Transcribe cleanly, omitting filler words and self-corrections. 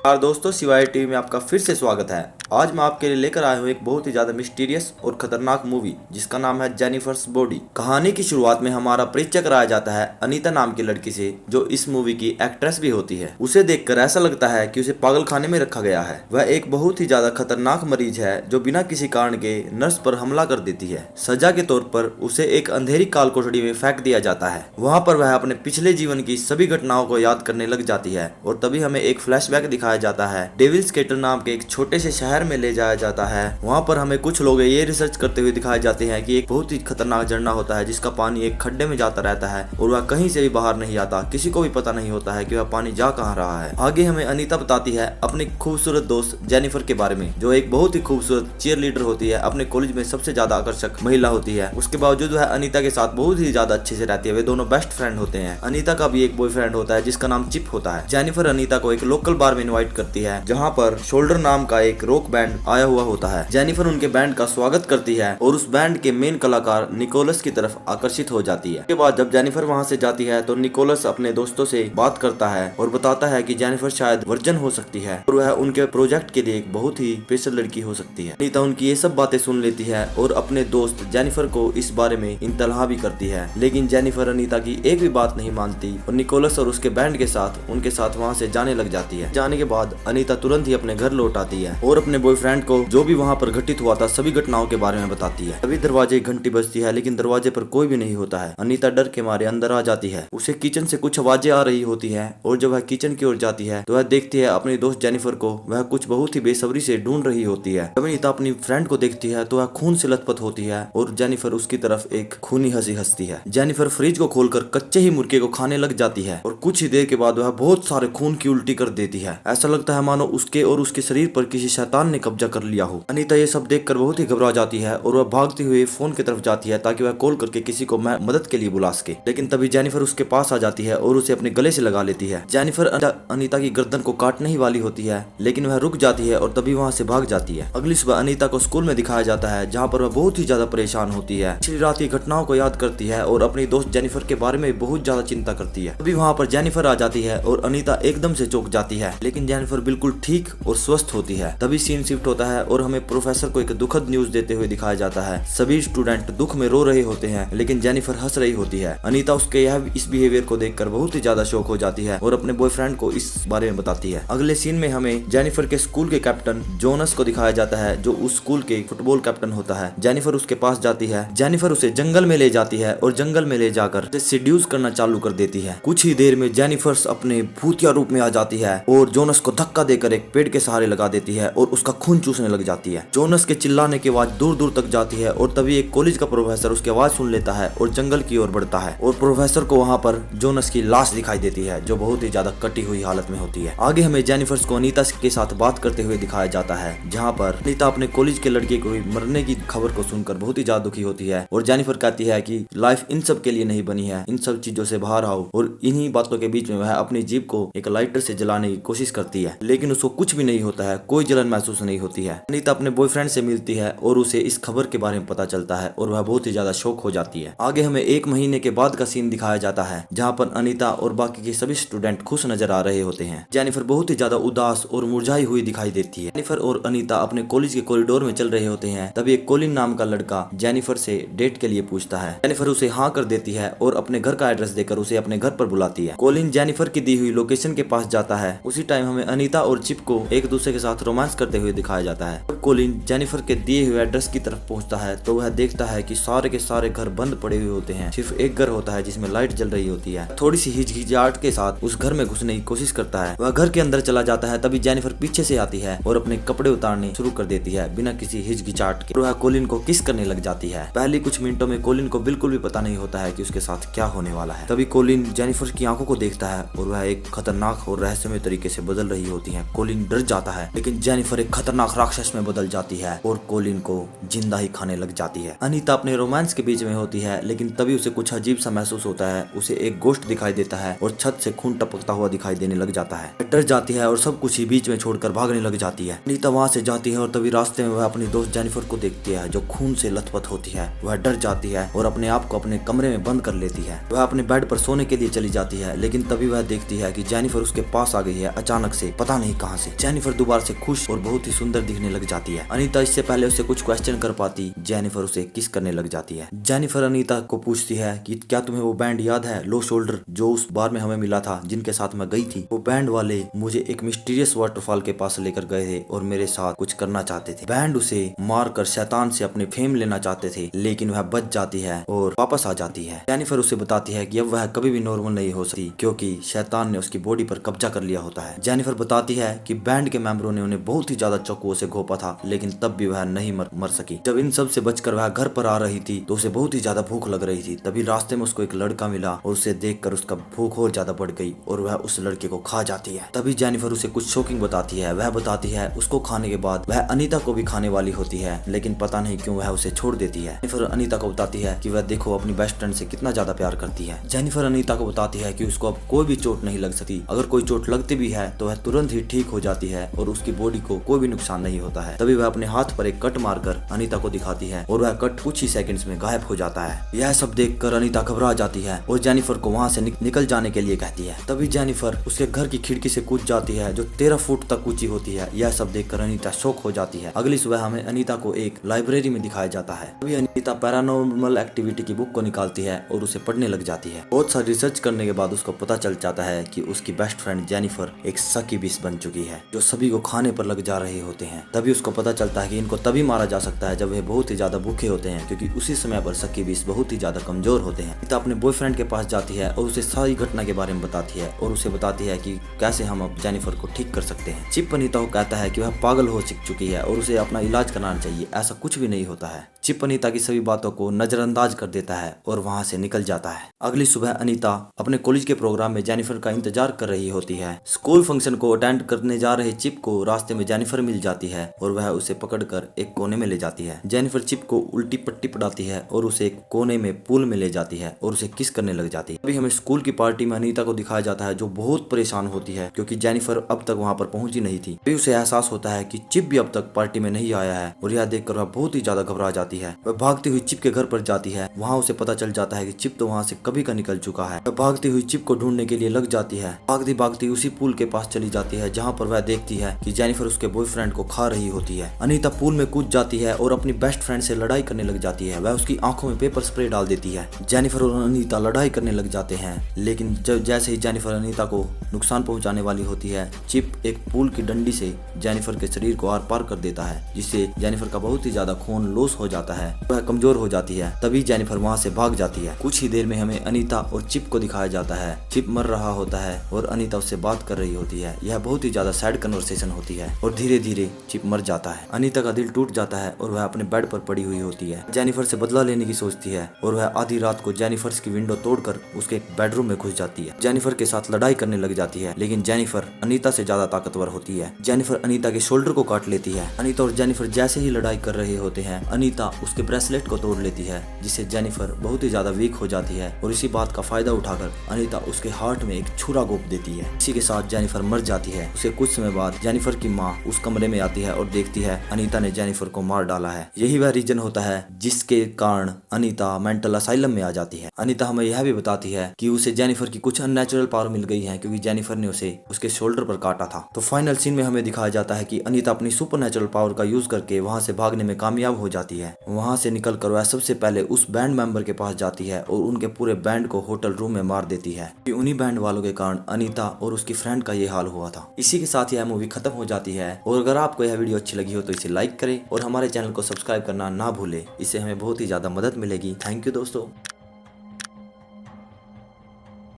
यार दोस्तों, सिवाय टीवी में आपका फिर से स्वागत है। आज मैं आपके लिए लेकर आया हूँ एक बहुत ही ज्यादा मिस्टीरियस और खतरनाक मूवी जिसका नाम है जेनिफर्स बॉडी। कहानी की शुरुआत में हमारा परिचय कराया जाता है अनीता नाम की लड़की से, जो इस मूवी की एक्ट्रेस भी होती है। उसे देखकर ऐसा लगता है कि उसे पागल खाने में रखा गया है। वह एक बहुत ही ज्यादा खतरनाक मरीज है जो बिना किसी कारण के नर्स पर हमला कर देती है। सजा के तौर पर उसे एक अंधेरी काल कोठरी में फेंक दिया जाता है। वहाँ पर वह अपने पिछले जीवन की सभी घटनाओं को याद करने लग जाती है और तभी हमें एक फ्लैशबैक दिखाया जाता है। डेविल्स केटल नाम के एक छोटे से शहर में ले जाया जाता है। वहाँ पर हमें कुछ लोग ये रिसर्च करते हुए दिखाए जाते हैं कि एक बहुत ही खतरनाक झरना होता है जिसका पानी एक खड्डे में जाता रहता है और वह कहीं से भी बाहर नहीं आता। किसी को भी पता नहीं होता है कि वह पानी जा कहाँ रहा है। आगे हमें अनीता बताती है अपनी खूबसूरत दोस्त जेनिफर के बारे में, जो एक बहुत ही खूबसूरत चीयर लीडर होती है। अपने कॉलेज में सबसे ज्यादा आकर्षक महिला होती है। उसके बावजूद वह अनीता के साथ बहुत ही ज्यादा अच्छे से रहती है। वे दोनों बेस्ट फ्रेंड होते हैं। अनीता का भी एक बॉयफ्रेंड होता है जिसका नाम चिप होता है। जेनिफर अनीता को एक लोकल बार में इनवाइट करती है जहाँ पर शोल्डर नाम का एक रॉक बैंड आया हुआ होता है। जेनिफर उनके बैंड का स्वागत करती है और उस बैंड के मेन कलाकार निकोलस की तरफ आकर्षित हो जाती है। उसके बाद जब जेनिफर वहाँ से जाती है तो निकोलस अपने दोस्तों से बात करता है और बताता है कि जेनिफर शायद वर्जन हो सकती है और वह उनके प्रोजेक्ट के लिए एक बहुत ही स्पेशल लड़की हो सकती है। अनीता उनकी ये सब बातें सुन लेती है और अपने दोस्त जेनिफर को इस बारे में इंतला भी करती है, लेकिन जेनिफर अनीता की एक भी बात नहीं मानती और निकोलस और उसके बैंड के साथ उनके साथ वहाँ से जाने लग जाती है। जाने के बाद अनीता तुरंत ही अपने घर लौट आती है और अपने बॉयफ्रेंड को जो भी वहाँ पर घटित हुआ था सभी घटनाओं के बारे में बताती है। तभी दरवाजे की घंटी बजती है, लेकिन दरवाजे पर कोई भी नहीं होता है। अनीता डर के मारे अंदर आ जाती है। उसे किचन से कुछ आवाजें आ रही होती है और जब वह किचन की ओर जाती है तो वह देखती है अपनी दोस्त जेनिफर को। वह कुछ बहुत ही बेसब्री से ढूंढ रही होती है। जब अनीता अपनी फ्रेंड को देखती है तो वह खून से लथपथ होती है और जेनिफर उसकी तरफ एक खूनी हंसी हंसती है। जेनिफर फ्रिज को खोलकर कच्चे ही मुर्गे को खाने लग जाती है और कुछ ही देर के बाद वह बहुत सारे खून की उल्टी कर देती है। ऐसा लगता है मानो उसके और उसके शरीर पर किसी शैतान ने कब्जा कर लिया हो। अनीता ये सब देखकर बहुत ही घबरा जाती है और वह भागती हुई फोन की तरफ जाती है ताकि वह कॉल करके किसी को मदद के लिए बुला सके। लेकिन तभी जेनिफर उसके पास आ जाती है और उसे अपने गले से लगा लेती है। जेनिफर अनीता की गर्दन को काटने ही वाली होती है, लेकिन वह रुक जाती है और तभी वहाँ से भाग जाती है। अगली सुबह अनीता को स्कूल में दिखाया जाता है जहाँ पर वह बहुत ही ज्यादा परेशान होती है। पिछली रात की घटनाओं को याद करती है और अपनी दोस्त जेनिफर के बारे में बहुत ज्यादा चिंता करती है। तभी वहाँ पर जेनिफर आ जाती है और अनीता एकदम से चौंक जाती है, लेकिन जेनिफर बिल्कुल ठीक और स्वस्थ होती है। तभी सीन शिफ्ट होता है और हमें प्रोफेसर को एक दुखद न्यूज देते हुए दिखाया जाता है। सभी स्टूडेंट दुख में रो रहे होते हैं, लेकिन जेनिफर हंस रही होती है। अनीता उसके इस बिहेवियर को देखकर बहुत ही ज्यादा शॉक हो जाती है और अपने बॉयफ्रेंड को इस बारे में बताती है। अगले सीन में हमें जेनिफर के स्कूल के कैप्टन जोनस को दिखाया जाता है, जो उस स्कूल के फुटबॉल कैप्टन होता है। जेनिफर उसके पास जाती है। जेनिफर उसे जंगल में ले जाती है और जंगल में ले जाकर उसे सीड्यूस करना चालू कर देती है। कुछ ही देर में जेनिफर अपने भूतिया रूप में आ जाती है और जोनस को धक्का देकर एक पेड़ के सहारे लगा देती है और उसका खून चूसने लग जाती है। जोनस के चिल्लाने की आवाज दूर दूर तक जाती है और तभी एक कॉलेज का प्रोफेसर उसकी आवाज सुन लेता है और जंगल की ओर बढ़ता है और प्रोफेसर को वहाँ पर जोनस की लाश दिखाई देती है, जो बहुत ही ज्यादा कटी हुई हालत में होती है। आगे हमें जेनिफर को अनीता के साथ बात करते हुए दिखाया जाता है, जहाँ पर अनीता अपने कॉलेज के लड़के को मरने की खबर को सुनकर बहुत ही ज्यादा दुखी होती है और जेनिफर कहती है कि लाइफ इन सब के लिए नहीं बनी है, इन सब चीजों से बाहर आओ। और इन्हीं बातों के बीच में वह अपनी जीप को एक लाइटर से जलाने की कोशिश करती है, लेकिन उसको कुछ भी नहीं होता है, कोई जलन महसूस नहीं होती है। अनीता अपने बॉयफ्रेंड से मिलती है और उसे इस खबर के बारे में पता चलता है और वह बहुत ही ज्यादा शॉक हो जाती है। आगे हमें 1 महीने के बाद का सीन दिखाया जाता है, जहाँ पर अनीता और बाकी के सभी स्टूडेंट खुश नजर आ रहे होते हैं। जेनिफर बहुत ही ज्यादा उदास और मुरझाई हुई दिखाई देती है। जेनिफर और अनीता अपने कॉलेज के कॉरिडोर में चल रहे होते हैं। तभी एक कोलिन नाम का लड़का जेनिफर से डेट के लिए पूछता है। जेनिफर उसे हाँ कर देती है और अपने घर का एड्रेस देकर उसे अपने घर पर बुलाती है। कोलिन जेनिफर की दी हुई लोकेशन के पास जाता है। उसी टाइम हमें अनीता और चिप को एक दूसरे के साथ रोमांस करते हुए दिखाया जाता है। जब कोलिन जेनिफर के दिए हुए एड्रेस की तरफ पहुंचता है तो वह देखता है कि सारे के सारे घर बंद पड़े हुए होते हैं। सिर्फ एक घर होता है जिसमें लाइट जल रही होती है। थोड़ी सी हिचकिचाहट के साथ उस घर में घुसने की कोशिश करता है। वह घर के अंदर चला जाता है। तभी जेनिफर पीछे से आती है और अपने कपड़े उतारने शुरू कर देती है बिना किसी हिचकिचाहट के। वह कोलिन को किस करने लग जाती है। पहले कुछ मिनटों में कोलिन को बिल्कुल भी पता नहीं होता है कि उसके साथ क्या होने वाला है। तभी कोलिन जेनिफर की आंखों को देखता है और वह एक खतरनाक और रहस्यमय तरीके से बदल रही होती है। कोलिन डर जाता है, लेकिन जेनिफर एक खतरनाक राक्षस में बदल जाती है और कोलिन को जिंदा ही खाने लग जाती है। अनीता अपने रोमांस के बीच में होती है, लेकिन तभी उसे कुछ अजीब सा महसूस होता है। उसे एक गोश्त दिखाई देता है और छत से खून टपकता हुआ दिखाई देने लग जाता है। डर जाती है और सब कुछ ही बीच में छोड़कर भागने लग जाती है। अनीता वहाँ से जाती है और तभी रास्ते में वह अपनी दोस्त जेनिफर को देखती है, जो खून से लथपथ होती है। वह डर जाती है और अपने आप को अपने कमरे में बंद कर लेती है। वह अपने बेड पर सोने के लिए चली जाती है, लेकिन तभी वह देखती है कि जेनिफर उसके पास आ गई है अचानक से पता नहीं कहां से। जेनिफर दोबारा से खुश और बहुत ही सुंदर दिखने लग जाती है। अनीता इससे पहले उससे कुछ क्वेश्चन कर पाती, जेनिफर उसे किस करने लग जाती है। जेनिफर अनीता को पूछती है कि क्या तुम्हें वो बैंड याद है, लो शोल्डर, जो उस बार में हमें मिला था, जिनके साथ मैं गई थी। वो बैंड वाले मुझे एक मिस्टीरियस वाटरफॉल के पास लेकर गए थे और मेरे साथ कुछ करना चाहते थे। बैंड उसे मारकर शैतान से अपने फेम लेना चाहते थे, लेकिन वह बच जाती है और वापस आ जाती है। जेनिफर उसे बताती है कि अब वह कभी भी नॉर्मल नहीं हो सकती, क्योंकि शैतान ने उसकी बॉडी पर कब्जा कर लिया होता है। जेनिफर बताती है कि बैंड के मेंबरों ने उन्हें बहुत ही ज्यादा चाकुओं से घोंपा था, लेकिन तब भी वह नहीं मर सकी। जब इन सब से बचकर वह घर पर आ रही थी तो उसे बहुत ही ज्यादा भूख लग रही थी। तभी रास्ते में उसको एक लड़का मिला और उसे देखकर उसका भूख और ज्यादा बढ़ गई और वह उस लड़के को खा जाती है। तभी जेनिफर उसे कुछ शॉकिंग बताती है। वह बताती है उसको खाने के बाद वह अनीता को भी खाने वाली होती है, लेकिन पता नहीं क्यों वह उसे छोड़ देती है। जेनिफर अनीता को बताती है कि वह देखो अपनी बेस्ट फ्रेंड से कितना ज्यादा प्यार करती है। जेनिफर अनीता को बताती है कि उसको अब कोई भी चोट नहीं लग सकती, अगर कोई चोट लगती भी है तो वह तुरंत ही ठीक हो जाती है और उसकी बॉडी को कोई भी नुकसान नहीं होता है। तभी वह अपने हाथ पर एक कट मारकर अनीता को दिखाती है और वह कट कुछ ही सेकंड्स में गायब हो जाता है। यह सब देखकर अनीता घबरा जाती है और जेनिफर को वहां से निकल जाने के लिए कहती है। तभी जेनिफर उसके घर की खिड़की से कूद जाती है जो 13 फुट तक ऊंची होती है। यह सब देखकर अनीता शॉक हो जाती है। अगली सुबह हमें अनीता को एक लाइब्रेरी में दिखाया जाता है। तभी अनीता पैरानॉर्मल एक्टिविटी की बुक को निकालती है और उसे पढ़ने लग जाती है। बहुत सारी रिसर्च करने के बाद उसको पता चल जाता है कि उसकी बेस्ट फ्रेंड जेनिफर एक सक्यूबिस बन चुकी है, जो सभी को खाने पर लग जा रहे होते हैं। तभी उसको पता चलता है कि इनको तभी मारा जा सकता है जब वे बहुत ही ज्यादा भूखे होते हैं, क्योंकि उसी समय पर सक्यूबिस बहुत ही ज्यादा कमजोर होते हैं। अनीता अपने बॉयफ्रेंड के पास जाती है और उसे सारी घटना के बारे में बताती है और उसे बताती है कि कैसे हम अब जेनिफर को ठीक कर सकते हैं। चिप अनीता को कहता है कि वह पागल हो चुकी है और उसे अपना इलाज कराना चाहिए, ऐसा कुछ भी नहीं होता है। चिप अनीता की सभी बातों को नजरअंदाज कर देता है और वहां से निकल जाता है। अगली सुबह अनीता अपने कॉलेज के प्रोग्राम में जेनिफर का इंतजार कर रही होती है। स्कूल फंक्शन को अटेंड करने जा रहे चिप को रास्ते में जेनिफर मिल जाती है और वह उसे पकड़कर एक कोने में ले जाती है। जेनिफर चिप को उल्टी पट्टी पढ़ाती है और उसे एक कोने में पूल में ले जाती है और उसे किस करने लग जाती है। अभी हमें स्कूल की पार्टी में अनीता को दिखाया जाता है जो बहुत परेशान होती है, क्योंकि जेनिफर अब तक वहां पर पहुंची नहीं थी। अभी उसे एहसास होता है कि चिप भी अब तक पार्टी में नहीं आया है और यह देखकर वह बहुत ही ज्यादा घबरा जाती है। वह भागती हुई चिप के घर पर जाती है। वहां उसे पता चल जाता है कि चिप तो वहां से कभी का निकल चुका है। वह भागती हुई चिप को ढूंढने के लिए लग जाती है। भागती भागती उसी पूल के पास चली जाती है जहां पर वह देखती है कि जेनिफर उसके बॉयफ्रेंड को खा रही होती है। अनीता पूल में कूद जाती है और अपनी बेस्ट फ्रेंड से लड़ाई करने लग जाती है। वह उसकी आंखों में पेपर स्प्रे डाल देती है। जेनिफर और अनीता लड़ाई करने लग जाते हैं, लेकिन जैसे ही जेनिफर अनीता को नुकसान पहुंचाने वाली होती है, चिप एक पूल की डंडी से जेनिफर के शरीर को आर पार कर देता है, जिससे जेनिफर का बहुत ही ज्यादा खून लॉस हो जाता है। वह कमजोर हो जाती है। तभी जेनिफर वहां से भाग जाती है। कुछ ही देर में हमें अनीता और चिप को दिखाया जाता है। चिप मर रहा होता है और अनीता उससे बात कर रही होती है। यह बहुत ही ज्यादा सैड कन्वर्सेशन होती है और धीरे धीरे चिप मर जाता है। अनीता का दिल टूट जाता है और वह अपने बेड पर पड़ी हुई होती है। जेनिफर से बदला लेने की सोचती है और वह आधी रात को जेनिफर की विंडो तोड़कर उसके बेडरूम में घुस जाती है। जेनिफर के साथ लड़ाई करने लग जाती है, लेकिन जेनिफर अनीता से ज्यादा ताकतवर होती है। जेनिफर अनीता के शोल्डर को काट लेती है। अनीता और जेनिफर जैसे ही लड़ाई कर रहे होते हैं, अनीता उसके ब्रेसलेट को तोड़ लेती है, जिससे जेनिफर बहुत ही ज्यादा वीक हो जाती है और इसी बात का फायदा उठाकर अनीता उसके हार्ट में एक छुरा घोंप देती है। इसी के साथ जेनिफर मर जाती है। उसे कुछ समय बाद जेनिफर की माँ उस कमरे में आती है और देखती है अनीता ने जेनिफर को मार डाला है। यही वह रीजन होता है जिसके कारण अनीता मेंटल असाइलम में आ जाती है। अनीता हमें यह भी बताती है कि उसे जेनिफर की कुछ अननेचुरल पावर मिल गई है, क्योंकि जेनिफर ने उसे उसके शोल्डर पर काटा था। तो फाइनल सीन में हमें दिखाया जाता है कि अनीता अपनी सुपरनेचुरल पावर का यूज करके वहां से भागने में कामयाब हो जाती है। वहां से निकलकर वह सबसे पहले उस बैंड मेंबर के पास जाती है और उनके पूरे बैंड को होटल रूम में मार देती है। उन्हीं बैंड वालों के कारण अनीता और उसकी फ्रेंड का ये हाल हुआ था। इसी के साथ यह मूवी खत्म हो जाती है। और अगर आपको यह वीडियो अच्छी लगी हो तो इसे लाइक करें और हमारे चैनल को सब्सक्राइब करना ना भूलें। इससे हमें बहुत ही ज्यादा मदद मिलेगी। थैंक यू दोस्तों।